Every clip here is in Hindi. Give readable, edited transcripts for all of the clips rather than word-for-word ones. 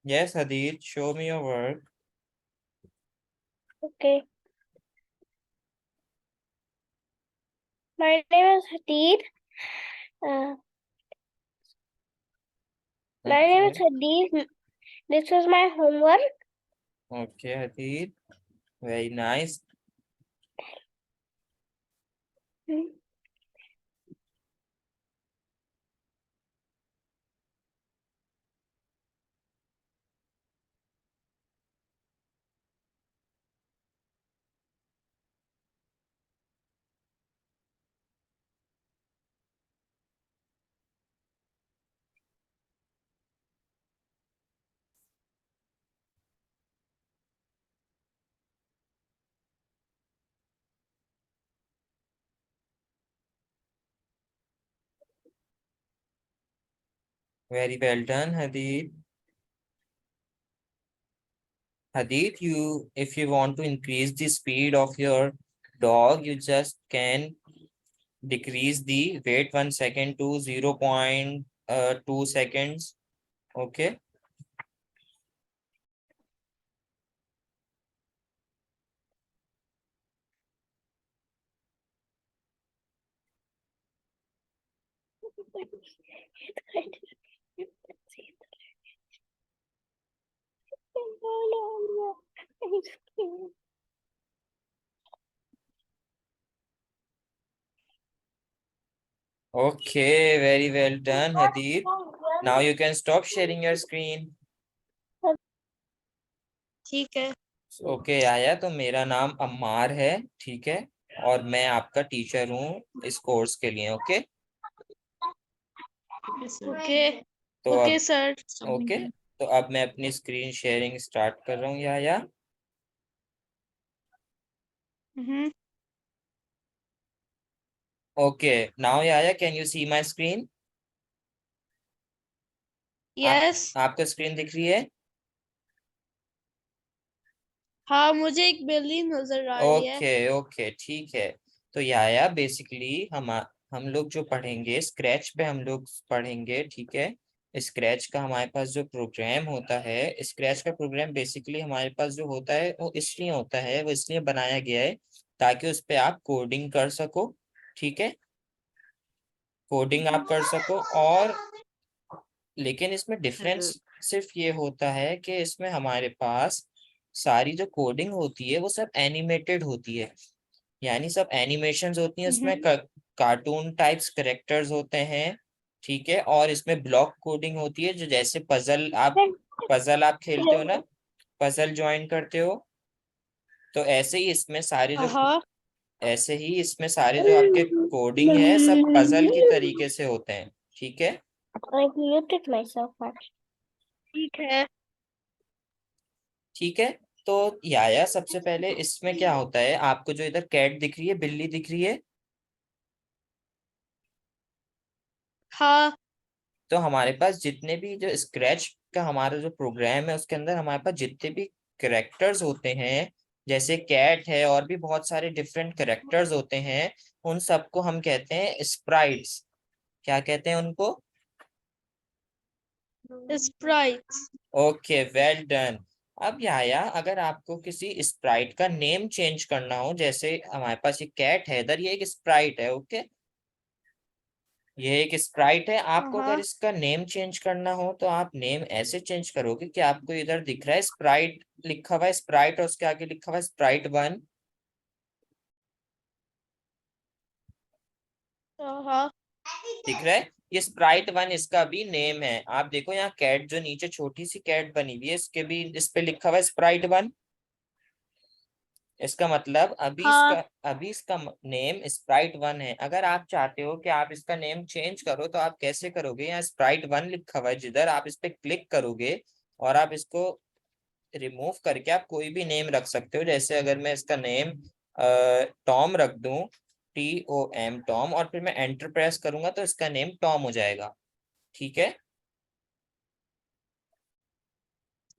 Yes, Hadid, show me your work. Okay. My name is Hadid. My name is Okay, Hadid. This is my homework. okay, Hadid. Very nice. Very well done, Hadid. Hadid, if you want to increase the speed of your dog, you just can decrease the wait 1 second to 0.2 seconds. Okay. Okay, very well done, Hadid. Now you can stop sharing your screen. ठीक है. ओके आया, तो मेरा नाम अम्मार है, ठीक है, और मैं आपका टीचर हूँ इस कोर्स के लिए। Okay, okay. तो ओके अब सर. ओके, तो अब मैं अपनी स्क्रीन शेयरिंग स्टार्ट कर रहा हूँ, या ओके। नाउ या can you see my screen? आप यस. आपको स्क्रीन दिख रही है? हाँ, मुझे एक बिल्ली नजर आ रही है. ओके ओके, ठीक है। तो या बेसिकली हम लोग जो पढ़ेंगे स्क्रैच पे, हम लोग पढ़ेंगे, ठीक है। स्क्रैच का हमारे पास जो प्रोग्राम होता है, स्क्रैच का प्रोग्राम बेसिकली हमारे पास जो होता है वो इसलिए होता है, वो इसलिए बनाया गया है ताकि उस पे आप कोडिंग कर सको, ठीक है। कोडिंग आप कर सको, और लेकिन इसमें डिफरेंस सिर्फ ये होता है कि इसमें हमारे पास सारी जो कोडिंग होती है वो सब एनिमेटेड होती है, यानी सब एनिमेशंस होती हैं, उसमें कार्टून टाइप्स करेक्टर्स होते हैं, ठीक है। और इसमें ब्लॉक कोडिंग होती है, जो जैसे पजल आप खेलते हो ना, पजल ज्वाइन करते हो, तो हाँ. ऐसे ही इसमें सारे जो आपके कोडिंग है सब पजल की तरीके से होते हैं, ठीक है। I muted myself actually. ठीक है. ठीक है, तो या सबसे पहले इसमें क्या होता है, आपको जो इधर कैट दिख रही है, बिल्ली दिख रही है, हाँ. तो हमारे पास जितने भी जो स्क्रैच का हमारा जो प्रोग्राम है उसके अंदर हमारे पास जितने भी करेक्टर्स होते हैं, जैसे कैट है और भी बहुत सारे डिफरेंट करेक्टर्स होते हैं, उन सबको हम कहते हैं स्प्राइट्स। क्या कहते हैं उनको? स्प्राइट. Okay, well done. अब या अगर आपको किसी स्प्राइट का नेम चेंज करना हो, जैसे हमारे पास ये कैट है इधर, ये एक स्प्राइट है, ओके, ये एक स्प्राइट है। आपको अगर हाँ. इसका नेम चेंज करना हो तो आप नेम ऐसे चेंज करोगे कि आपको इधर दिख रहा है स्प्राइट लिखा हुआ है, स्प्राइट, और उसके आगे लिखा हुआ है स्प्राइट 1। हाँ. दिख रहा है? ये स्प्राइट 1 इसका भी नेम है। आप देखो यहाँ कैट, जो नीचे छोटी सी कैट बनी हुई है, इसके भी इस पे लिखा हुआ है स्प्राइट 1। इसका मतलब हाँ. अभी इसका नेम स्प्राइट 1 है। अगर आप चाहते हो कि आप इसका नेम चेंज करो तो आप कैसे करोगे? यहाँ स्प्राइट 1 लिखा हुआ है, जिधर आप इस पे क्लिक करोगे और आप इसको रिमूव करके आप कोई भी नेम रख सकते हो। जैसे अगर मैं इसका नेम टॉम रख दूं, TOM, टॉम, और फिर मैं एंटर प्रेस करूंगा तो इसका नेम टॉम हो जाएगा, ठीक है।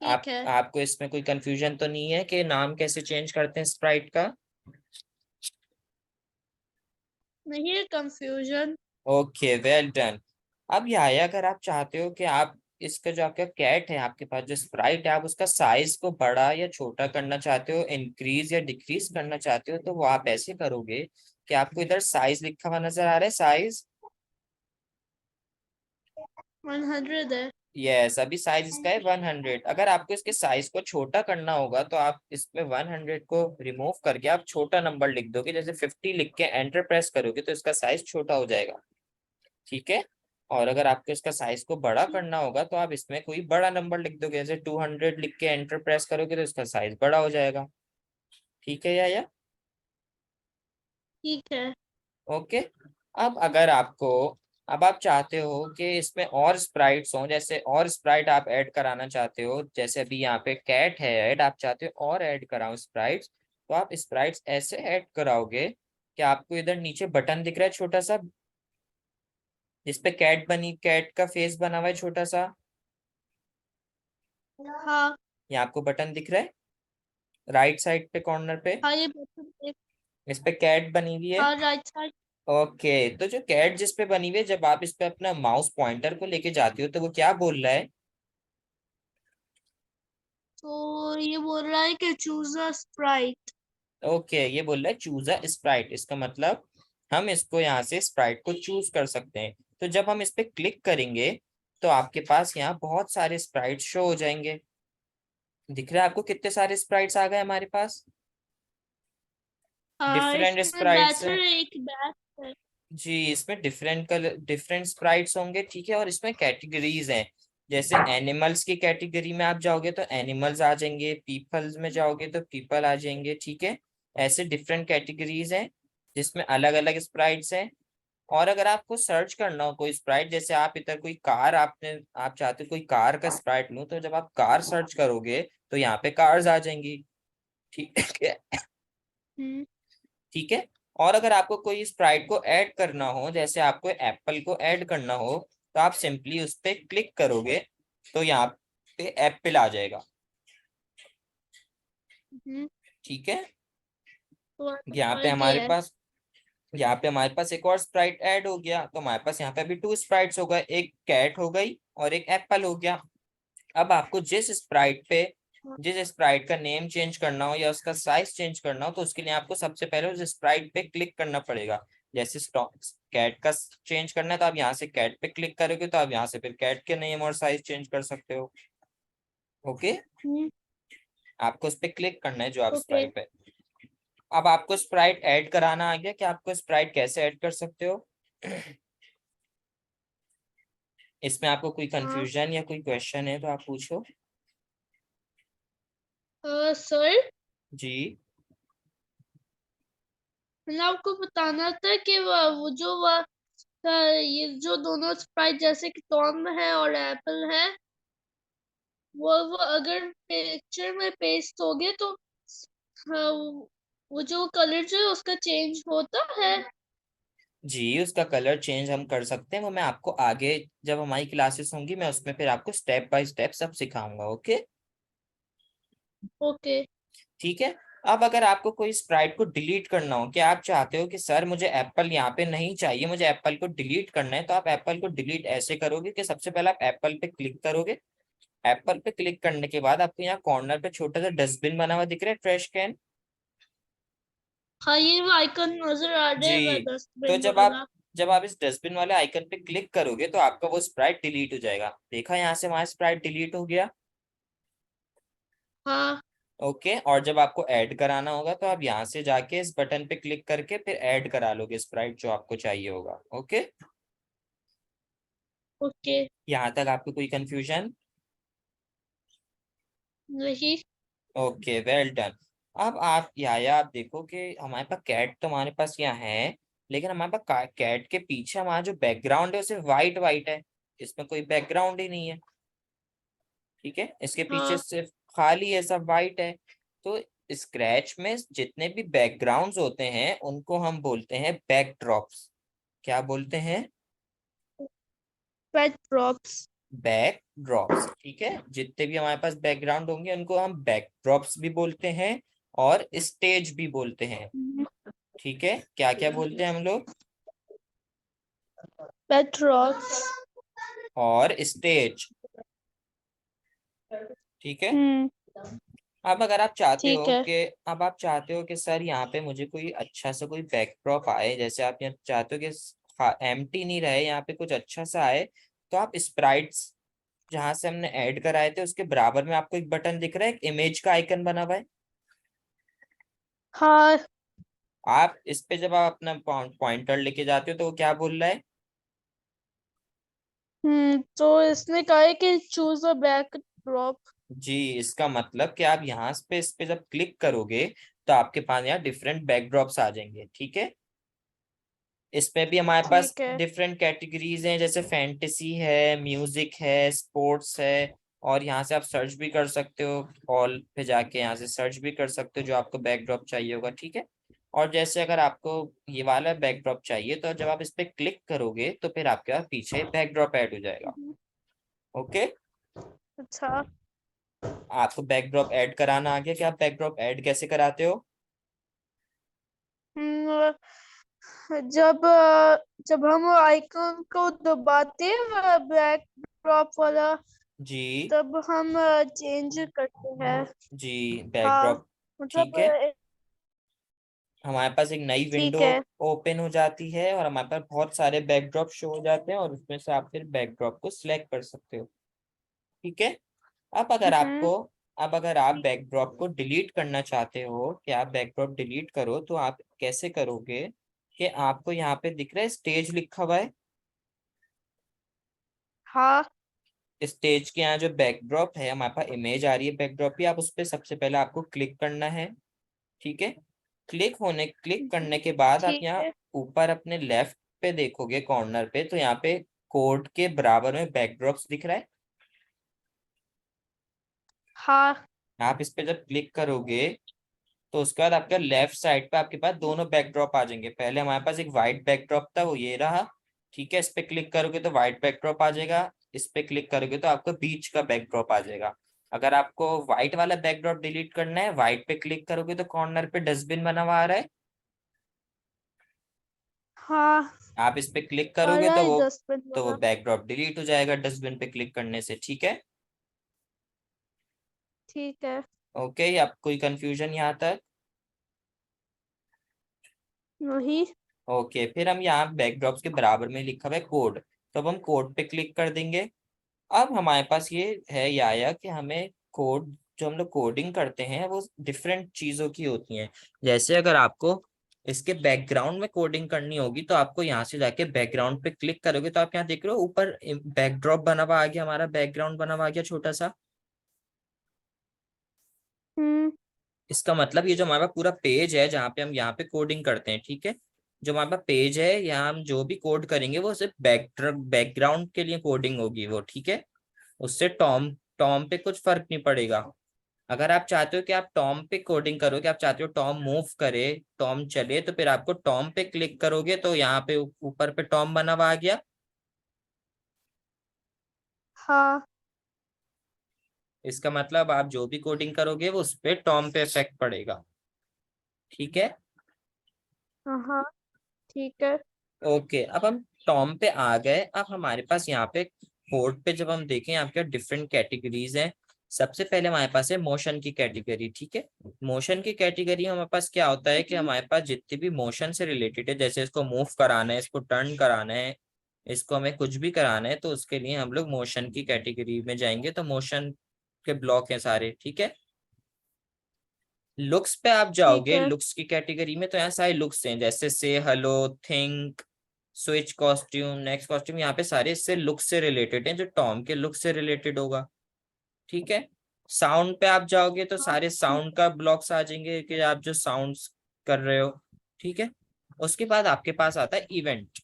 ठीक है. आपको इसमें कोई कंफ्यूजन तो नहीं है कि नाम कैसे चेंज करते हैं स्प्राइट का? नहीं है कंफ्यूजन. Okay, well done. अब यह है, अगर आप चाहते हो कि आप इसका जो आपका कैट है, आपके पास जो स्प्राइट है, आप उसका साइज को बड़ा या छोटा करना चाहते हो, इंक्रीज या डिक्रीज करना चाहते हो, तो वो आप ऐसे करोगे कि आपको इधर साइज लिखा हुआ नजर आ रहा है, साइज। 100 है। यस, अभी साइज इसका है 100। अगर आपको इसके साइज को छोटा करना होगा तो आप इसमें 100 को रिमूव करके आप छोटा नंबर लिख दोगे, जैसे 50 लिख के एंटर प्रेस करोगे तो इसका साइज छोटा हो जाएगा। ठीक है। और अगर आपको इसका साइज को बड़ा करना होगा तो आप इसमें कोई बड़ा नंबर लिख दोगे, जैसे 200 लिख के एंटर प्रेस करोगे तो इसका साइज बड़ा हो जाएगा। ठीक है या? ठीक है। ओके। अब अगर आपको, अब आप चाहते हो कि इसमें और स्प्राइट्स हों, जैसे और स्प्राइट आप ऐड कराना चाहते हो, जैसे अभी यहाँ पे कैट है ऐड, आप चाहते हो और ऐड कराओ स्प्राइट्स, तो आप स्प्राइट्स ऐसे ऐड कराओगे कि आपको इधर नीचे बटन दिख रहा है छोटा सा, जिसपे कैट बनी, कैट का फेस बना हुआ है छोटा सा। हाँ। ये आपको बटन दिख रहा है राइट साइड पे कॉर्नर पे, हाँ ये बटन एक। इस पे कैट बनी हुई है। हाँ राइट साइड। ओके, तो जो कैट जिस पे बनी हुई है, जब आप इस पे अपना माउस पॉइंटर को लेके जाते हो तो वो क्या बोल रहा है? तो ये बोल रहा है कि चूज अ स्प्राइट। ओके, ये बोल रहा है चूज अ स्प्राइट, इसका मतलब हम इसको यहाँ से स्प्राइट को चूज कर सकते हैं। तो जब हम इस पे क्लिक करेंगे तो आपके पास यहाँ बहुत सारे स्प्राइट शो हो जाएंगे। दिख रहा है आपको कितने सारे स्प्राइट्स आ गए हमारे पास? हाँ डिफरेंट इसमें स्प्राइट्स बैटर हैं। एक बैट है। जी, इसमें डिफरेंट कलर, डिफरेंट स्प्राइट्स होंगे। ठीक है, और इसमें कैटेगरीज हैं। जैसे एनिमल्स की कैटेगरी में आप जाओगे तो एनिमल्स आ जाएंगे, पीपल्स में जाओगे तो पीपल आ जाएंगे। ठीक है, ऐसे डिफरेंट कैटेगरीज हैं जिसमें अलग अलग स्प्राइट्स हैं। और अगर आपको सर्च करना हो कोई स्प्राइट, जैसे आप इधर कोई कार, आप चाहते हो कोई कार का स्प्राइट लूं, तो जब आप कार सर्च करोगे तो यहाँ पे कार्स आ जाएंगी। ठीक है। हम्म। ठीक है। और अगर आपको कोई स्प्राइट को ऐड करना हो, जैसे आपको एप्पल को ऐड करना हो, तो आप सिंपली उस पर क्लिक करोगे तो यहाँ पे एप्पल आ जाएगा। हम्म। ठीक है। तो यहाँ पे आ हमारे गया है। पास यहाँ पे हमारे पास एक और स्प्राइट ऐड हो गया, तो हमारे पास यहाँ पे अभी 2 स्प्राइट्स हो गए, एक कैट हो गई और एक एप्पल हो गया। अब आपको जिस स्प्राइट का नेम चेंज करना हो या उसका साइज चेंज करना हो, तो उसके लिए आपको सबसे पहले उस स्प्राइट पे क्लिक करना पड़ेगा। जैसे कैट का चेंज करना है तो आप यहाँ से कैट पे क्लिक करोगे तो आप यहाँ से फिर कैट के नेम और साइज चेंज कर सकते हो। ओके, हम्म। आपको उस पर क्लिक करना है जो आप ओके। स्प्राइट पे। अब आपको स्प्राइट ऐड कराना आ गया कि आपको स्प्राइट कैसे ऐड कर सकते हो। इसमें आपको कोई हाँ कंफ्यूजन या कोई क्वेश्चन है तो आप पूछो। सर, जी। मैंने आपको बताना था कि ये जो दोनों स्प्राइट जैसे कि टॉम है और एप्पल है, वो अगर पिक्चर में पेस्ट हो गए तो हाँ, वो जो कलर जो है उसका चेंज होता है। जी, उसका कलर चेंज हम कर सकते हैं, वो मैं आपको आगे जब हमारी क्लासेस होंगी मैं उसमें फिर आपको स्टेप बाय स्टेप सब सिखाऊंगा। ओके। ओके। ठीक है। अब अगर आपको कोई स्प्राइट को डिलीट करना हो, कि आप चाहते हो कि सर मुझे एप्पल यहाँ पे नहीं चाहिए, मुझे एप्पल को डिलीट करना है, तो आप एप्पल को डिलीट ऐसे करोगे कि सबसे पहले आप एप्पल पे क्लिक करोगे। एप्पल पे क्लिक करने के बाद आपको यहाँ कॉर्नर पे छोटा सा डस्टबिन बना हुआ दिख रहा है, ट्रैश कैन। हाँ ये वो आइकन नजर आ रहा है, जी। तो डस्टबिन जब आप वाला। जब आप इस डस्टबिन वाले आइकन पे क्लिक करोगे तो आपका वो स्प्राइट डिलीट हो जाएगा। देखा, यहाँ से हमारा स्प्राइट डिलीट हो गया। हाँ। ओके, और जब आपको ऐड कराना होगा तो आप यहाँ से जाके इस बटन पे क्लिक करके फिर ऐड करा लोगे स्प्राइट जो आपको चाहिए होगा। ओके। ओके। यहाँ तक आपको कोई कंफ्यूजन? नहीं। Okay, well done. अब आप आप देखो कि हमारे पास कैट तो हमारे पास यहाँ है, लेकिन हमारे पास कैट के पीछे हमारा जो बैकग्राउंड है वो सिर्फ वाइट वाइट है, इसमें कोई बैकग्राउंड ही नहीं है। ठीक है, इसके पीछे हाँ। सिर्फ खाली है, सब वाइट है। तो स्क्रैच में जितने भी बैकग्राउंड्स होते हैं उनको हम बोलते हैं बैकड्रॉप्स। क्या बोलते हैं? पेट ड्रॉप्स। बैकड्रॉप्स। ठीक है, जितने भी हमारे पास बैकग्राउंड होंगे उनको हम बैकड्रॉप्स भी बोलते हैं और स्टेज भी बोलते हैं। ठीक है, क्या क्या बोलते हैं हम लोग? पेट ड्रॉप्स। और स्टेज। ठीक है। हम्म। अब अगर आप चाहते ठीक हो है। कि अब आप चाहते हो कि सर यहाँ पे मुझे कोई अच्छा सा कोई बैकड्रॉप आए, जैसे आप यहाँ चाहते हो कि एम्प्टी नहीं रहे, यहाँ पे कुछ अच्छा सा आए, तो आप स्प्राइट्स जहां से हमने ऐड कराए थे उसके बराबर में आपको एक बटन दिख रहा है, एक इमेज का आइकन बना हुआ है। हाँ। आप इस पे जब आप अपना पॉइंटर लेके जाते हो तो वो क्या बोल रहा है? तो इसने कहा है कि चूज अ बैक ड्रॉप। जी, इसका मतलब कि आप यहाँ पे इस पे जब क्लिक करोगे तो आपके पास यहाँ डिफरेंट बैकड्रॉप्स आ जाएंगे, ठीक है। इसमें भी हमारे पास ठीक है। डिफरेंट कैटेगरीज हैं, जैसे फैंटेसी है, म्यूजिक है, स्पोर्ट्स है, और यहाँ से आप सर्च भी कर सकते हो, ऑल पे जाके यहाँ से सर्च भी कर सकते हो जो आपको बैकड्रॉप चाहिए होगा, ठीक है। और जैसे अगर आपको ये वाला बैकड्रॉप चाहिए तो जब आप इस पे क्लिक करोगे तो फिर आपके पास पीछे बैकड्रॉप ऐड हो जाएगा। हम्म, ओके। अच्छा। आपको बैकड्रॉप ऐड कराना आ गया कि आप बैकड्रॉप ऐड कैसे कराते हो? जब जब हम आइकन को दबाते हैं बैक ड्रॉप वाला, जी। तब हम चेंज करते हैं। जी, हाँ, बैकड्रॉप। मतलब ठीक है, हमारे पास एक नई विंडो ठीक है। ओपन हो जाती है और हमारे पास बहुत सारे बैकड्रॉप शो हो जाते हैं और उसमें से आप फिर बैकड्रॉप को सिलेक्ट कर सकते हो, ठीक है। अब अगर हम्म। आपको अब अगर आप ठीक। बैकड्रॉप को डिलीट करना चाहते हो कि आप बैकड्रॉप डिलीट करो, तो आप कैसे करोगे कि आपको यहाँ पे दिख रहा है स्टेज लिखा हुआ है। हाँ। स्टेज के यहाँ जो बैकड्रॉप है, हमारे पास इमेज आ रही है बैकड्रॉप की, आप उस पर सबसे पहले आपको क्लिक करना है, ठीक है। क्लिक करने के बाद आप ठीक यहाँ है। ऊपर अपने लेफ्ट पे देखोगे कॉर्नर पे, तो यहाँ पे कोड के बराबर में बैकड्रॉप्स दिख रहा है। हाँ। आप इस पे जब क्लिक करोगे तो उसके बाद आपके लेफ्ट साइड पे आपके पास दोनों बैकड्रॉप आ जाएंगे। पहले हमारे पास एक वाइट बैकड्रॉप था, वो ये रहा, ठीक है। इस पे क्लिक करोगे तो वाइट बैकड्रॉप आ जाएगा, इस पे क्लिक करोगे तो आपको बीच का बैकड्रॉप आ जाएगा। अगर आपको व्हाइट वाला बैकड्रॉप डिलीट करना है, व्हाइट पे क्लिक करोगे तो कॉर्नर पे डस्टबिन बना हुआ आ रहा है, हाँ। आप इस पे क्लिक आ करोगे रहा तो है वो 10 मिनट वाला। बैकड्रॉप डिलीट हो जाएगा डस्टबिन पे क्लिक करने से, ठीक है। ठीक है। ओके, आप कोई कंफ्यूजन यहाँ तक? नहीं। ओके, फिर हम यहाँ बैकड्रॉप्स के बराबर में लिखा हुआ है कोड, तो अब हम कोड पे क्लिक कर देंगे। अब हमारे पास ये है ये आया कि हमें कोड, जो हम लोग कोडिंग करते हैं वो डिफरेंट चीजों की होती हैं। जैसे अगर आपको इसके बैकग्राउंड में कोडिंग करनी होगी तो आपको यहाँ से जाके बैकग्राउंड पे क्लिक करोगे तो आप यहाँ देख रहे हो ऊपर बैकड्रॉप बना हुआ आ गया, हमारा बैकग्राउंड बना हुआ आ गया छोटा सा। हम्म। इसका मतलब ये जो हमारा पूरा पेज है जहाँ पे हम यहाँ पे कोडिंग करते हैं, ठीक है, जो हमारा पास पेज है यहाँ हम जो भी कोड करेंगे वो सिर्फ बैकग्राउंड के लिए कोडिंग होगी वो, ठीक है। उससे टॉम टॉम पे कुछ फर्क नहीं पड़ेगा। अगर आप चाहते हो कि आप टॉम पे कोडिंग करोगे, आप चाहते हो टॉम मूव करे, टॉम चले, तो फिर आपको टॉम पे क्लिक करोगे तो यहाँ पे ऊपर पे टॉम बना हुआ आ गया। हाँ। इसका मतलब आप जो भी कोडिंग करोगे वो उस पे टॉम पे इफेक्ट पड़ेगा, ठीक है। हाँ। ठीक है। ओके, अब हम टॉम पे आ गए। अब हमारे पास यहाँ पे कोड पे जब हम देखें यहाँ पे डिफरेंट कैटेगरीज हैं। सबसे पहले हमारे पास है मोशन की कैटेगरी, ठीक है। मोशन की कैटेगरी हमारे पास क्या होता है कि हमारे पास जितनी भी मोशन से रिलेटेड है, जैसे इसको मूव कराना है, इसको टर्न कराना है, इसको हमें कुछ भी कराना है, तो उसके लिए हम लोग मोशन की कैटेगरी में जाएंगे, तो मोशन के ब्लॉक हैं सारे, ठीक है। लुक्स पे आप ठीक जाओगे, है। लुक्स की कैटेगरी में तो यहाँ सारे लुक्स हैं, जैसे से hello, think, switch costume, next costume, यहाँ पे सारे इससे लुक से रिलेटेड हैं, जो टॉम के लुक से रिलेटेड होगा, ठीक है। साउंड पे आप जाओगे तो हाँ। सारे साउंड का ब्लॉक्स आ जाएंगे कि आप जो साउंड्स कर रहे हो, ठीक है। उसके बाद आपके पास आता है इवेंट,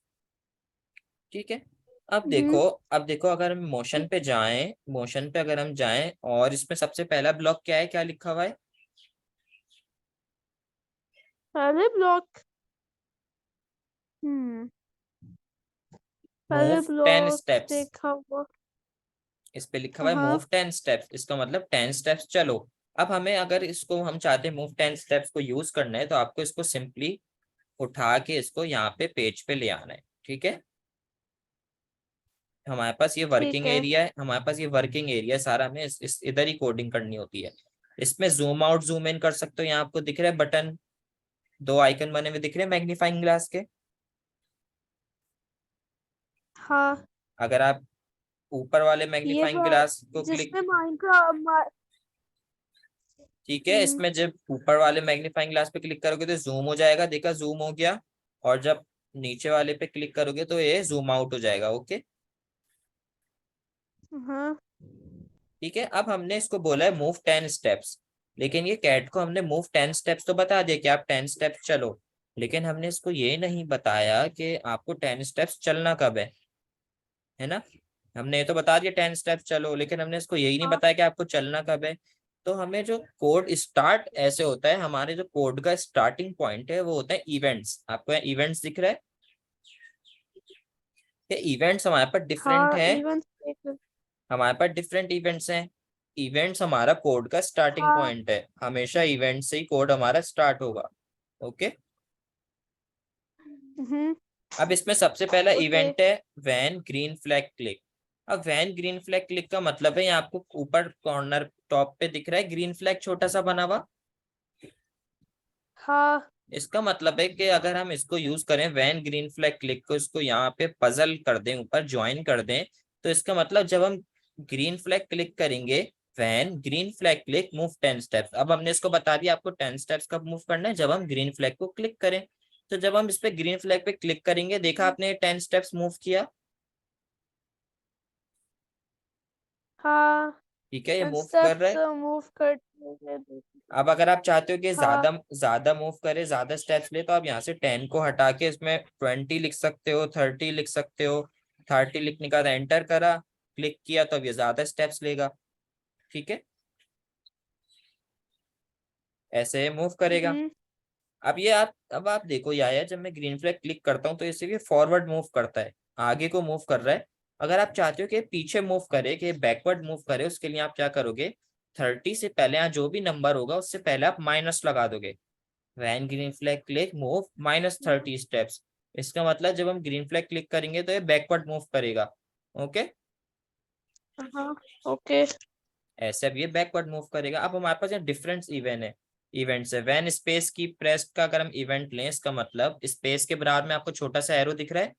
ठीक है। अब देखो, हम्म। अब देखो अगर हम मोशन पे जाएं, मोशन पे अगर हम जाएं और इसमें सबसे पहला ब्लॉक क्या है, क्या लिखा हुआ है? पहले ब्लॉक। हम्म। पहले मूव 10 ब्लॉक स्टेप्स, देखा हुआ। इस पे लिखा हुआ है हाँ। मूव 10 स्टेप्स, इसका मतलब 10 स्टेप्स चलो। अब हमें अगर इसको हम चाहते हैं मूव 10 स्टेप्स को यूज करना है, तो आपको इसको सिंपली उठा के इसको यहाँ पे पेज पे ले आना है, ठीक है। हमारे पास ये ठीक वर्किंग है। एरिया है, हमारे पास ये वर्किंग एरिया सारा में इस इधर ही कोडिंग करनी होती है। इसमें जूम आउट जूम इन कर सकते हो, यहाँ आपको दिख रहा है बटन, दो आइकन बने हुए दिख रहे हैं मैग्नीफाइंग ग्लास के। हाँ, अगर आप ऊपर वाले ये मैग्नीफाइंग वो ग्लास को क्लिक, जिसमें माइनक्राफ्ट। ठीक है, इसमें जब ऊपर वाले मैग्नीफाइंग ग्लास पे क्लिक करोगे तो जूम हो जाएगा, देखा जूम हो गया। और जब नीचे वाले पे क्लिक करोगे तो ये जूम आउट हो जाएगा। ओके, हाँ। ठीक है। अब हमने इसको बोला है मूव 10 स्टेप्स, लेकिन ये कैट को हमने मूव 10 स्टेप्स तो बता दिया कि आप 10 स्टेप्स चलो, लेकिन हमने इसको ये नहीं बताया कि आपको 10 स्टेप्स चलना कब है ना। हमने ये तो बता दिया 10 स्टेप्स चलो, लेकिन हमने इसको यही नहीं हाँ, बताया कि आपको चलना कब है। तो हमें जो कोड स्टार्ट ऐसे होता है, हमारे जो कोड का स्टार्टिंग पॉइंट है वो होता है इवेंट्स। आपको यहाँ इवेंट्स दिख रहा है कि इवेंट्स हमारे पास डिफरेंट हाँ, है, इवन। हमारे पास डिफरेंट इवेंट्स हैं। इवेंट्स हमारा कोड का स्टार्टिंग हाँ। पॉइंट है, हमेशा इवेंट से ही कोड हमारा स्टार्ट होगा। ओके, हम्म। अब इसमें सबसे पहला ओके। इवेंट है वैन ग्रीन फ्लैग क्लिक। अब वैन ग्रीन फ्लैग क्लिक का मतलब है, यहाँ आपको ऊपर कॉर्नर टॉप पे दिख रहा है ग्रीन फ्लैग छोटा सा बना हुआ। हाँ। इसका मतलब है कि अगर हम इसको यूज करें वैन ग्रीन फ्लैग क्लिक को, इसको यहाँ पे पजल कर दें, ऊपर ज्वाइन कर दें, तो इसका मतलब जब हम ग्रीन फ्लैग क्लिक करेंगे, when green flag click move 10 steps. अब हमने इसको बता दिया आपको 10 स्टेप्स कब मूव करना है, जब हम ग्रीन फ्लैग को क्लिक करें। तो जब हम इस पे ग्रीन फ्लैग पे क्लिक करेंगे, देखा आपने 10 स्टेप्स मूव किया, हाँ। ठीक है, ये मूव कर रहा स्टेप्स है। मूव करते हैं। अब अगर आप चाहते हो कि हाँ। ज्यादा ज्यादा मूव करे, ज्यादा स्टेप्स ले, तो आप यहाँ से 10 को हटा के इसमें 20 लिख सकते हो, 30 लिख सकते हो। 30 लिखने का एंटर करा, क्लिक किया, तो अब ये ज्यादा स्टेप्स लेगा। ठीक है, ऐसे मूव करेगा। हम्म। अब ये आप, अब आप देखो ये आया, जब मैं ग्रीन फ्लैग क्लिक करता हूँ तो इसे ये फॉरवर्ड मूव करता है, आगे को मूव कर रहा है। अगर आप चाहते हो कि पीछे मूव करे, कि बैकवर्ड मूव करे, उसके लिए आप क्या करोगे, 30 से पहले यहाँ जो भी नंबर होगा उससे पहले आप माइनस लगा दोगे। When green flag click move -30 steps. इसका मतलब जब हम ग्रीन फ्लैग क्लिक करेंगे तो ये बैकवर्ड मूव करेगा। ओके, हाँ। ओके। ऐसे अब ये बैकवर्ड मूव करेगा। अब हमारे पास यहाँ डिफरेंस इवेंट है, इवेंट्स है। वैन स्पेस की प्रेस का अगर हम इवेंट लें, इसका मतलब स्पेस के बराबर में आपको छोटा सा एरो दिख रहा है,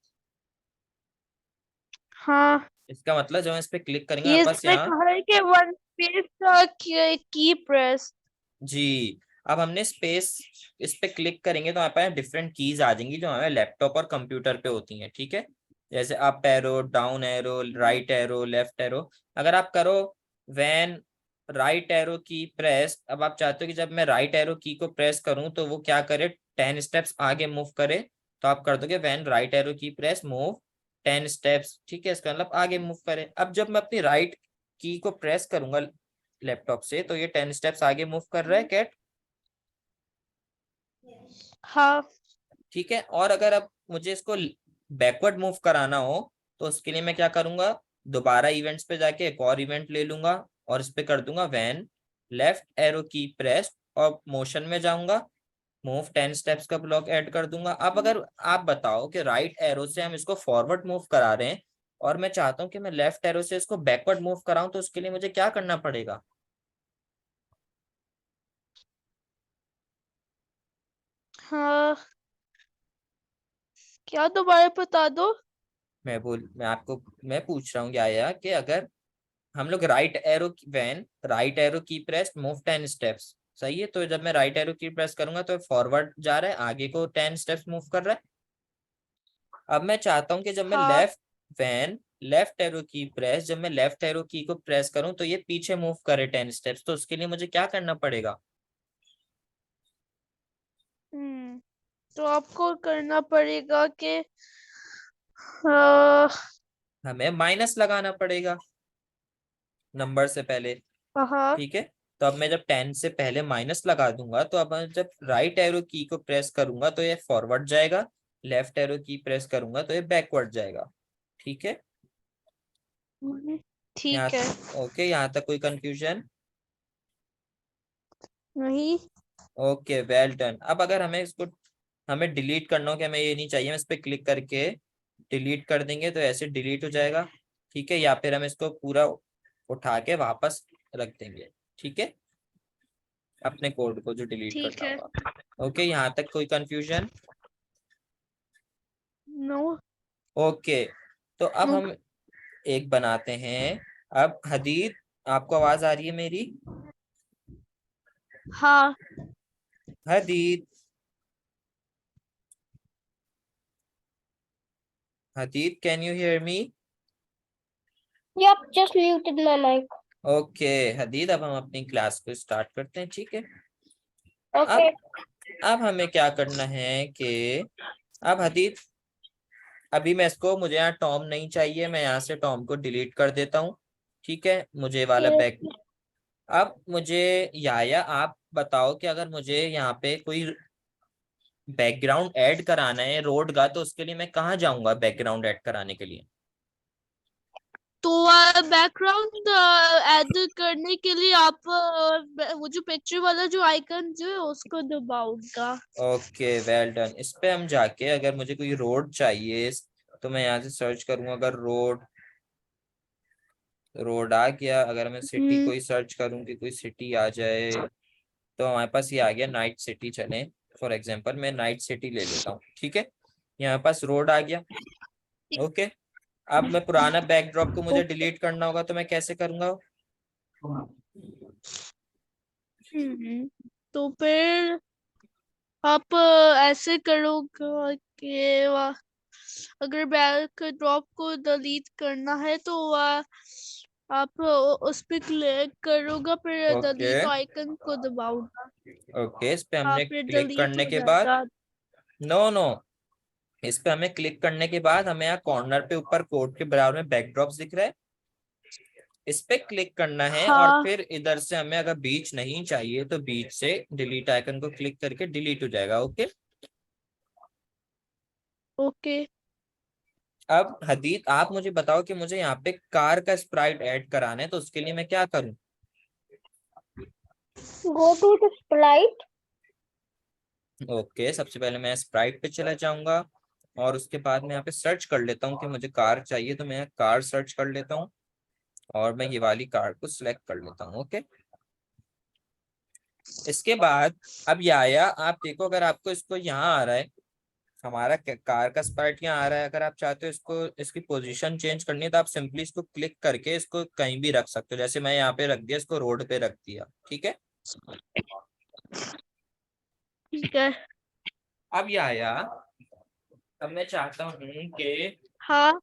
हाँ, इसका मतलब जब हम इस पे क्लिक करेंगे ये हमारे पास इसमें यहाँ, कहा है कि वन पेज का की प्रेस। जी, अब हमने स्पेस इस पे क्लिक करेंगे तो हमारे पास डिफरेंट कीज आ जाएंगी जो हमारे लैपटॉप और कंप्यूटर पे होती हैं। ठीक है, जैसे up arrow, down arrow, right arrow, left arrow. अगर आप करो वैन राइट एरो की प्रेस, अब आप चाहते हो कि जब मैं राइट एरो की को प्रेस करूं तो वो क्या करे, 10 स्टेप्स आगे मूव करे, तो आप कर दोगे वैन राइट एरो की प्रेस मूव 10 स्टेप्स। ठीक है, इसका मतलब आगे मूव करे। अब जब मैं अपनी राइट की को प्रेस करूंगा लैपटॉप से, तो ये 10 स्टेप्स आगे मूव कर रहा है कैट। हाँ। ठीक है, और अगर अब मुझे इसको बैकवर्ड मूव कराना हो, तो उसके लिए मैं क्या करूंगा, दोबारा इवेंट्स पे जाके एक और इवेंट ले लूंगा और इस पे कर दूंगा वैन लेफ्ट एरो की प्रेस, और मोशन में जाऊंगा, मूव 10 स्टेप्स का ब्लॉक ऐड कर दूंगा। अब अगर आप बताओ कि राइट एरो से हम इसको फॉरवर्ड मूव करा रहे हैं और मैं चाहता हूँ कि मैं लेफ्ट एरो से इसको बैकवर्ड मूव कराऊं, तो उसके लिए मुझे क्या करना पड़ेगा। हाँ, क्या दोबारा बता दो। मैं आपको मैं पूछ रहा हूँ क्या आया कि अगर हम लोग right arrow when right arrow की प्रेस मूव 10 स्टेप्स, सही है, तो जब मैं राइट एरो की प्रेस करूंगा तो फॉरवर्ड जा रहा है, आगे को 10 स्टेप्स मूव कर रहा है। अब मैं चाहता हूँ कि जब मैं हाँ। वैन लेफ्ट एरो की प्रेस, जब मैं लेफ्ट एरो की को प्रेस करूं तो ये पीछे मूव करे 10 स्टेप्स, तो उसके लिए मुझे क्या करना पड़ेगा। हम्म। तो आपको करना पड़ेगा कि हाँ। हमें माइनस लगाना पड़ेगा नंबर से पहले। हाँ। ठीक है, तो अब मैं जब 10 से पहले माइनस लगा दूंगा, तो अब मैं जब राइट एरो की को प्रेस करूंगा तो ये फॉरवर्ड जाएगा, लेफ्ट एरो की प्रेस करूंगा तो ये बैकवर्ड जाएगा। ठीक है, ठीक यहाँ, है। ओके, यहाँ तक कोई कंफ्यूजन। नहीं। Okay, well done. अब अगर हमें इसको हमें डिलीट करना हो कि हमें ये नहीं चाहिए, हम इस पे क्लिक करके डिलीट कर देंगे तो ऐसे डिलीट हो जाएगा। ठीक है, या फिर हम इसको पूरा उठा के वापस रख देंगे, ठीक है, अपने कोड को जो डिलीट ठीक करना है। होगा। ओके, यहाँ तक कोई कंफ्यूजन? नो। ओके, तो अब हम एक बनाते हैं। अब हदीद, आपको आवाज आ रही है मेरी? हाँ। Hadid, Hadid, can you hear me? Yep, just muted my mic. Okay Hadid, अब हम अपनी क्लास को स्टार्ट करते हैं, ठीक है। Okay. अब अब हमें क्या करना है कि अब हदीद, अभी मैं इसको, मुझे यहाँ टॉम नहीं चाहिए, मैं यहाँ से टॉम को डिलीट कर देता हूँ, ठीक है, मुझे वाला Yes. बैक। अब मुझे या आप बताओ कि अगर मुझे यहाँ पे कोई बैकग्राउंड ऐड कराना है रोड का, तो उसके लिए मैं कहाँ जाऊंगा बैकग्राउंड ऐड कराने के लिए? तो बैकग्राउंड ऐड करने के लिए आप वो जो पिक्चर वाला जो आइकन जो है उसको दबाऊंगा। Okay well done. इस पे हम जाके अगर मुझे कोई रोड चाहिए तो मैं यहाँ से सर्च करूंगा, अगर रोड, रोड आ गया। अगर मैं सिटी कोई सर्च करूँ कि कोई सिटी आ जाए, तो हमारे पास ये आ गया नाइट सिटी। चले फॉर एग्जांपल मैं नाइट सिटी ले लेता हूँ, ठीक है, यहाँ पास रोड आ गया। ओके, अब मैं पुराना बैकड्रॉप को मुझे डिलीट करना होगा, तो मैं कैसे करूंगा? तो फिर आप ऐसे करोगे कि अगर बैकड्रॉप को डिलीट करना है तो आप उस पे क्लिक करोगे, फिर ओके डिलीट आइकन को दबाओगे। ओके, इस पे हाँ, हमने फिर क्लिक डिलीट करने हो के बाद, जाएगा। नो नो, इस पे हमें क्लिक करने के बाद हमें यहाँ कॉर्नर पे ऊपर कोड के बराबर में बैकड्रॉप्स दिख रहा है, इस पे क्लिक करना है। और हाँ। फिर इधर से हमें अगर बीच नहीं चाहिए तो बीच से डिलीट आइकन को क्लिक करके डिलीट हो जाएगा। Okay, okay. अब हदीद आप मुझे बताओ कि मुझे यहाँ पे कार का स्प्राइट ऐड कराना है, तो उसके लिए मैं क्या करूँ? Go to the sprite. Okay, सबसे पहले मैं स्प्राइट पे चला जाऊंगा, और उसके बाद मैं यहाँ पे सर्च कर लेता हूँ कि मुझे कार चाहिए, तो मैं कार सर्च कर लेता हूँ, और मैं ये वाली कार को सिलेक्ट कर लेता हूँ। ओके, इसके बाद अब ये आया, आप देखो अगर आपको इसको यहाँ आ रहा है, हमारा कार का स्पार्ट यहाँ आ रहा है, अगर आप चाहते हो इसको, इसकी पोजीशन चेंज करनी है, तो आप सिंपली इसको क्लिक करके इसको कहीं भी रख सकते हो। जैसे मैं यहाँ पे रख दिया, इसको रोड पे रख दिया, ठीक है। ठीक है। अब ये आया, अब मैं चाहता हूँ कि हाँ।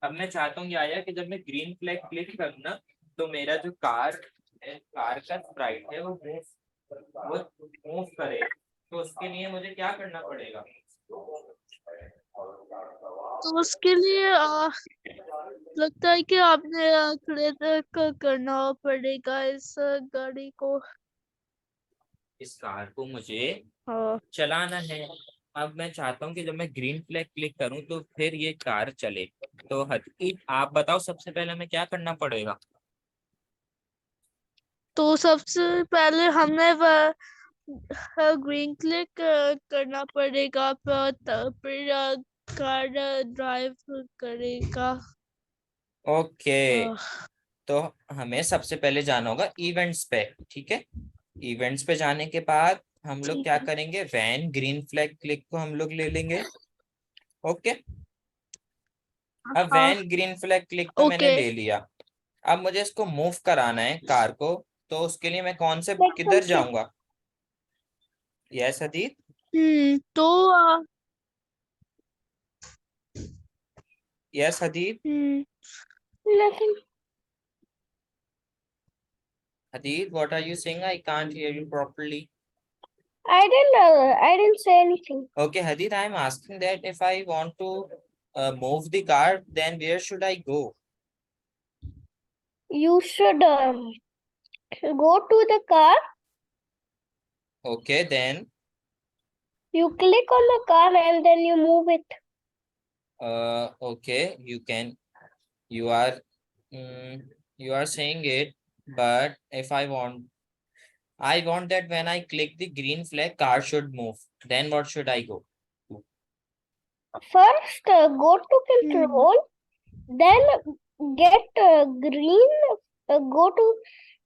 अब मैं चाहता हूँ ये आया कि जब मैं ग्रीन फ्लैग क्लिक करूँ ना, तो मेरा जो कार है, कार का स्प्राइट है, वो मूव करे। तो उसके लिए मुझे क्या करना पड़ेगा? तो उसके लिए लगता है कि आपने क्लिक करना पड़ेगा इस गाड़ी को। इस कार को मुझे हाँ। चलाना है। अब मैं चाहता हूँ कि जब मैं ग्रीन फ्लैग क्लिक करूँ तो फिर ये कार चले। तो हकीक आप बताओ, सबसे पहले हमें क्या करना पड़ेगा? तो सबसे पहले हमें ग्रीन क्लिक करना पड़ेगा, फिर कार ड्राइव करेगा। ओके, अ, तो हमें सबसे पहले जाना होगा इवेंट्स पे, ठीक है। इवेंट्स पे जाने के बाद हम लोग ठीक क्या है। करेंगे, वैन ग्रीन फ्लैग क्लिक को हम लोग ले लेंगे। ओके, अब हाँ। वैन ग्रीन फ्लैग क्लिक तो मैंने ओके। ले लिया। अब मुझे इसको मूव कराना है कार को, तो उसके लिए मैं कौन से किधर जाऊंगा? यस हदीद, तो यस हदीद, लेकिन हदीद, what are you saying? I can't hear you properly. I didn't say anything. Okay, Hadid, I'm asking that if I want to move the car, then where should I go? You should go to the car. Okay, then You click on the car and then you move it. okay, you can, you are, mm, you are saying it, but if I want that when I click the green flag, car should move. Then what should I go? First, go to control, then get green, go to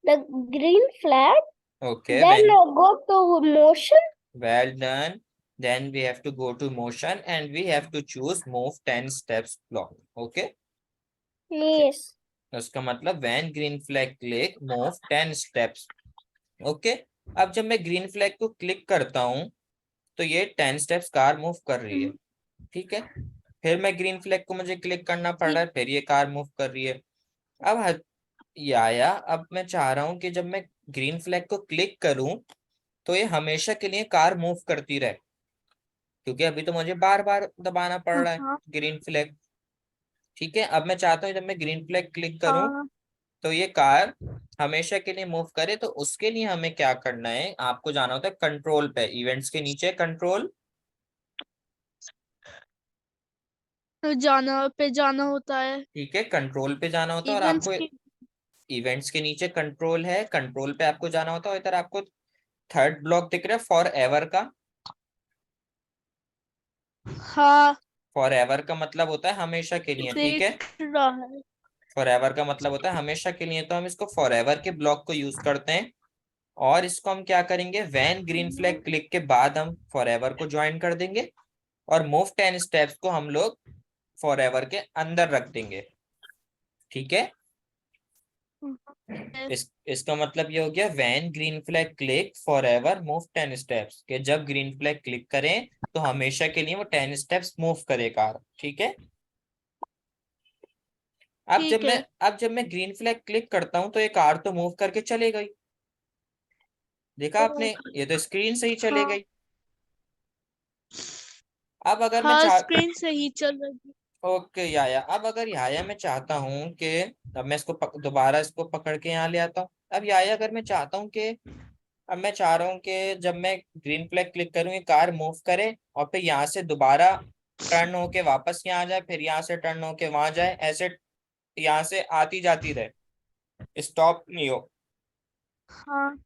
the green flag, Okay, then go to motion. well done. Then we have to go to motion and we have to choose move 10 steps block. Okay, Yes. तो उसका मतलब when green flag click move 10 steps. Okay, अब जब मैं ग्रीन फ्लैग को क्लिक करता हूं तो ये 10 स्टेप्स कार मूव कर रही है, ठीक है। फिर मैं ग्रीन फ्लैग को मुझे क्लिक करना पड़ रहा है, फिर ये कार मूव कर रही है। अब अब मैं चाह रहा हूं कि जब मैं ग्रीन फ्लैग को क्लिक करूं तो ये हमेशा के लिए कार मूव करती रहे, क्योंकि अभी तो मुझे बार बार दबाना पड़ रहा है हाँ ग्रीन फ्लैग। ठीक है, अब मैं चाहता हूँ जब मैं ग्रीन फ्लैग क्लिक करूं हाँ तो ये कार हमेशा के लिए मूव करे। तो उसके लिए हमें क्या करना है, आपको जाना होता है कंट्रोल पे, इवेंट्स के नीचे कंट्रोल। जाना होता है। ठीक है, कंट्रोल पे जाना होता है और इवेंट्स आपको की। इवेंट्स के नीचे कंट्रोल है, कंट्रोल पे आपको जाना होता है। और इधर आपको थर्ड ब्लॉक दिख रहा है फॉर एवर का। हाँ फॉर एवर का मतलब होता है हमेशा के लिए, ठीक है। देख रहा है। फॉर एवर का मतलब होता है हमेशा के लिए, तो हम इसको फॉर एवर के ब्लॉक को यूज करते हैं। और इसको हम क्या करेंगे, वैन ग्रीन फ्लैग क्लिक के बाद हम फॉर एवर को ज्वाइन कर देंगे और मूव 10 स्टेप्स को हम लोग फॉर एवर के अंदर रख देंगे, ठीक है। इसका मतलब ये हो गया when green flag click forever move 10 steps, कि जब ग्रीन फ्लैग क्लिक करें तो हमेशा के लिए वो 10 स्टेप्स मूव करे कार, ठीक है। ठीक है। अब जब मैं ग्रीन फ्लैग क्लिक करता हूं तो ये कार तो मूव करके चले गई, देखा आपने, ये तो स्क्रीन से ही चले हाँ गई। अब अगर मैं हाँ चाह स्क्रीन से ही चल रही। ओके अब अगर मैं चाहता हूँ कि अब मैं इसको दोबारा इसको पकड़ के यहाँ ले आता हूँ। अब अगर मैं चाहता हूँ कि अब मैं चाह रहा हूँ कि जब मैं ग्रीन फ्लैग क्लिक करूँ ये कार मूव करे और फिर यहाँ से दोबारा टर्न होके वापस यहाँ आ जाए, फिर यहाँ से टर्न होके वहां जाए, ऐसे यहाँ से आती जाती रहे, स्टॉप नहीं हो। हाँ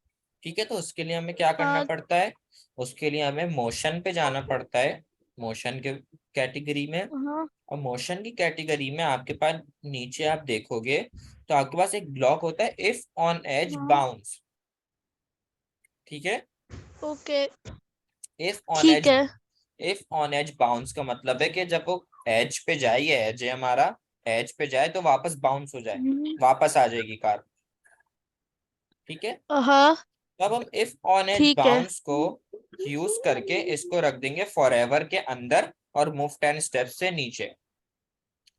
ठीक है, तो उसके लिए हमें क्या करना हाँ पड़ता है, उसके लिए हमें मोशन पे जाना पड़ता है, मोशन के कैटेगरी में। हाँ और मोशन की कैटेगरी में आपके पास नीचे आप देखोगे तो आपके पास एक ब्लॉक होता है इफ ऑन एज हाँ। बाउंस, ठीक है। ओके इफ ऑन ठीक एज है। इफ ऑन एज बाउंस का मतलब है कि जब वो एज पे जाए, ये एज है हमारा, एज पे जाए तो वापस बाउंस हो जाए, वापस आ जाएगी कार, ठीक है। हाँ तो अब हम इफ ऑन एज ठीक है। बाउंस को यूज करके इसको रख देंगे फॉर एवर के अंदर और मूव 10 स्टेप से नीचे,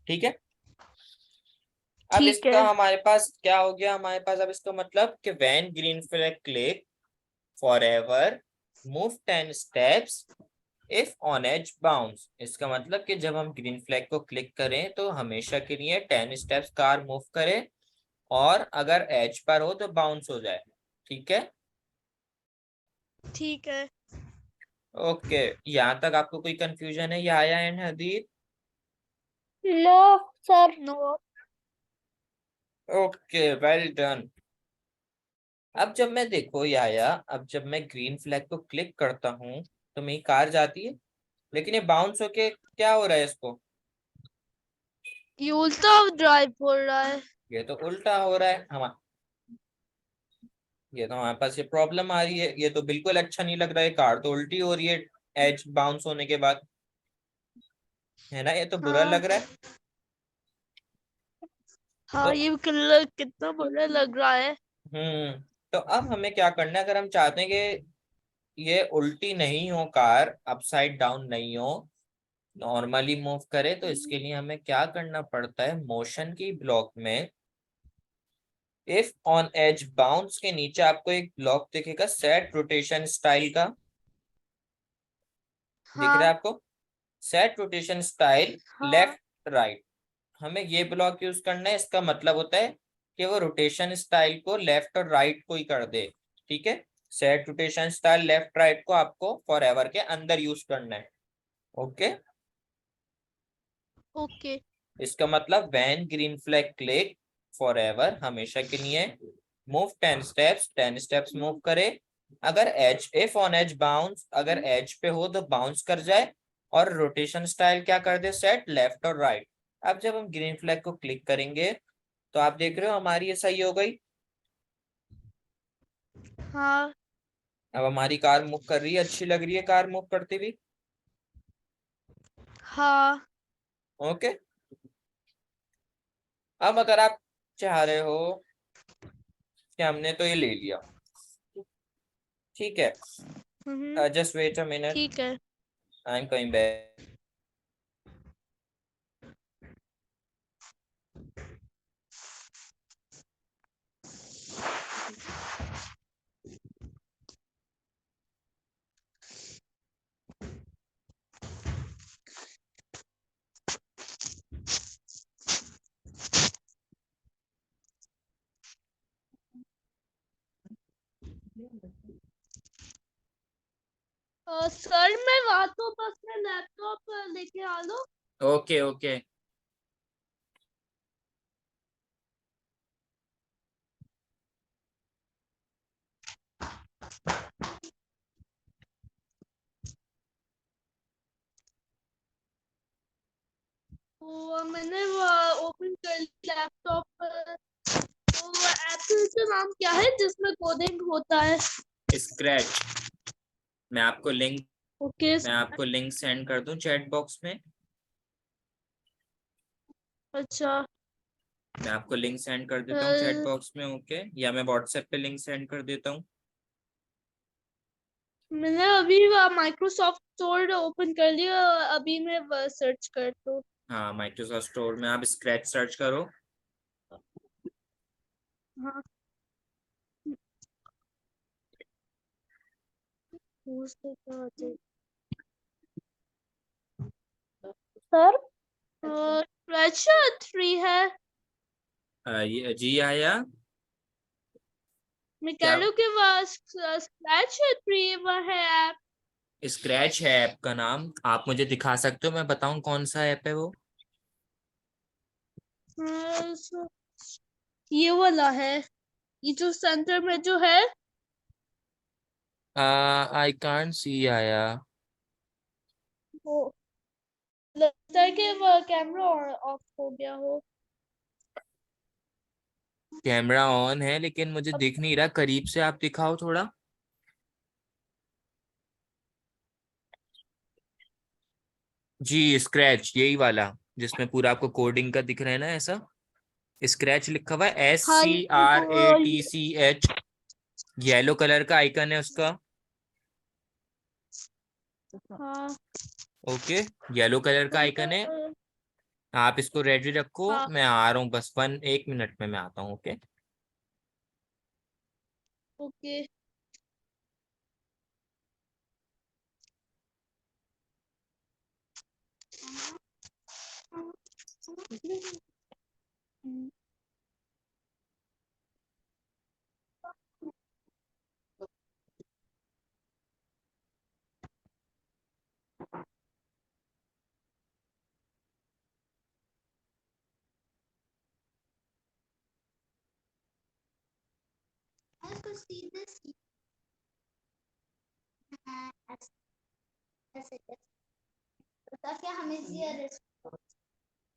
ठीक है। अब ठीक इसका है। हमारे पास क्या हो गया, हमारे पास अब इसका मतलब कि when green flag click forever move 10 steps if on edge bounce, इसका मतलब कि जब हम ग्रीन फ्लैग को क्लिक करें तो हमेशा के लिए 10 स्टेप्स कार मूव करे और अगर एज पर हो तो बाउंस हो जाए, ठीक है। ठीक है। ओके, यहाँ तक आपको कोई कंफ्यूजन है या आया and Hadir? No sir. No. Okay, well done. अब जब मैं देखो अब जब मैं ग्रीन फ्लैग को क्लिक करता हूँ तो मेरी कार जाती है, लेकिन ये बाउंस होके क्या हो रहा है इसको, ये उल्टा ड्राइव हो रहा है। ये तो उल्टा हो रहा है ये तो हमारे पास ये प्रॉब्लम आ रही है, ये तो बिल्कुल अच्छा नहीं लग रहा है, कार तो उल्टी हो रही है एज बाउंस होने के बाद, है ना, ये तो बुरा हाँ लग रहा है। तो हाँ ये कलर कितना बुरा लग रहा है। तो अब हमें क्या करना है, अगर हम चाहते हैं कि ये उल्टी नहीं हो, कार अपसाइड डाउन नहीं हो, नॉर्मली मूव करे, तो इसके लिए हमें क्या करना पड़ता है, मोशन की ब्लॉक में इफ ऑन एज बाउंस के नीचे आपको एक ब्लॉक दिखेगा सेट रोटेशन स्टाइल का, दिख रहा हाँ है आपको, सेट रोटेशन स्टाइल हाँ लेफ्ट राइट। हमें ये ब्लॉक यूज करना है, इसका मतलब होता है कि वो रोटेशन स्टाइल को लेफ्ट और राइट को ही कर दे, ठीक है। Set rotation style left right को आपको फॉर एवर के अंदर यूज करना है, ओके। ओके इसका मतलब when green flag click for ever हमेशा के लिए मूव 10 स्टेप्स, 10 स्टेप्स मूव करे, अगर edge if on edge bounce, अगर एज पे हो तो बाउंस कर जाए और रोटेशन स्टाइल क्या कर दे, सेट लेफ्ट और राइट। अब जब हम ग्रीन फ्लैग को क्लिक करेंगे तो आप देख रहे हो हमारी ये सही हो गई। हाँ अब हमारी कार मूव कर रही है, अच्छी लग रही है कार मूव करती हुई। हाँ ओके, अब अगर आप चाह रहे हो कि हमने तो ये ले लिया, ठीक है, जस्ट वेट अ मिनट, ठीक है। I am coming back. Sir मैं रात को बस में लैपटॉप लेके आ लो। ओके ओके, तो मैंने ओपन कर लैपटॉप। तो एप्पल का नाम क्या है जिसमें कोडिंग होता है? स्क्रैच। मैं आपको लिंक ओके। मैं आपको लिंक सेंड कर दूं चैट बॉक्स में। अच्छा। मैं आपको लिंक सेंड कर देता हूँ चैट अ, बॉक्स में, ओके, या मैं व्हाट्सएप पे लिंक सेंड कर देता हूँ। मैंने अभी माइक्रोसॉफ्ट स्टोर ओपन कर लिया। अभी मैं सर्च कर तो। हाँ, माइक्रोसॉफ्ट स्टोर में आप स्क्रैच सर्च करो। हाँ। सर स्प्रेडशीट फ्री है। ये जी आया मैं कह क्या? रही हूँ कि वह स्प्रेडशीट फ्री वह है ऐप। स्क्रैच है ऐप का नाम, आप मुझे दिखा सकते हो, मैं बताऊं कौन सा ऐप है वो? ये वाला है। ये जो सेंटर में जो है। आई कांट सी आया। वो लगता है कि वह कैमरा ऑफ हो गया हो। कैमरा ऑन है लेकिन मुझे दिख नहीं रहा, करीब से आप दिखाओ थोड़ा। जी, स्क्रैच यही वाला जिसमें पूरा आपको कोडिंग का दिख रहा है ना, ऐसा स्क्रैच लिखा हुआ है, एस हाँ C R A T C H, yellow colour का आइकन है उसका। हाँ ओके, येलो कलर का आइकन है। आप इसको रेडी रखो, हाँ। मैं आ रहा हूँ बस 1 मिनट में मैं आता हूँ, okay. Okay.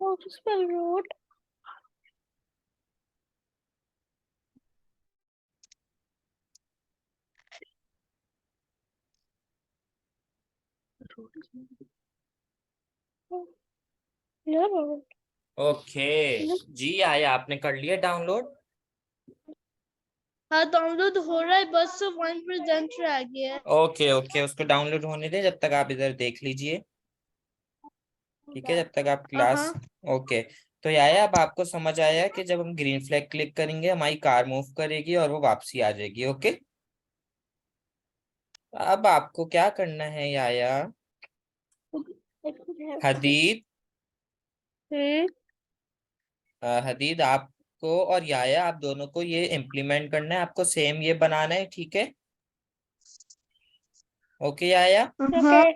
how to spell road? No, no. Okay ji आया, आपने कर लिया डाउनलोड? हाँ डाउनलोड हो रहा है, बस 1% रह गया है। ओके ओके, उसको डाउनलोड होने दें, जब तक आप इधर देख लीजिए, ठीक है, जब तक आप क्लास। हाँ ओके, तो ये आया, अब आपको समझ आया कि जब हम ग्रीन फ्लैग क्लिक करेंगे हमारी कार मूव करेगी और वो वापसी आ जाएगी, ओके। अब आपको क्या करना है ये आया, I could have. Hadid, Hmm. हदीद आपको और याया, आप दोनों को ये इम्प्लीमेंट करना है, आपको सेम ये बनाना है, ठीक है। ओके याया, हाँ। Okay.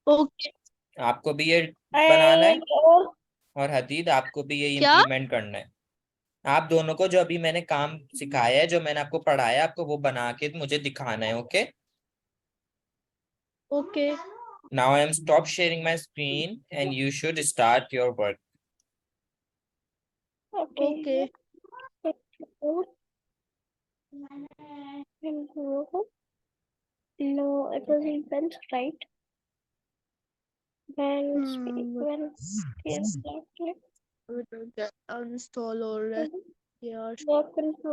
ओके। आपको भी ये बनाना है, And or और हदीद आपको भी ये क्या? इम्प्लीमेंट करना है। आप दोनों को जो अभी मैंने काम सिखाया है, जो मैंने आपको पढ़ाया, आपको वो बना के मुझे दिखाना है, okay. Okay. Now I am stop sharing my screen and you should start your work. Okay. No, it was event, right? When Get uninstall or yeah. work control.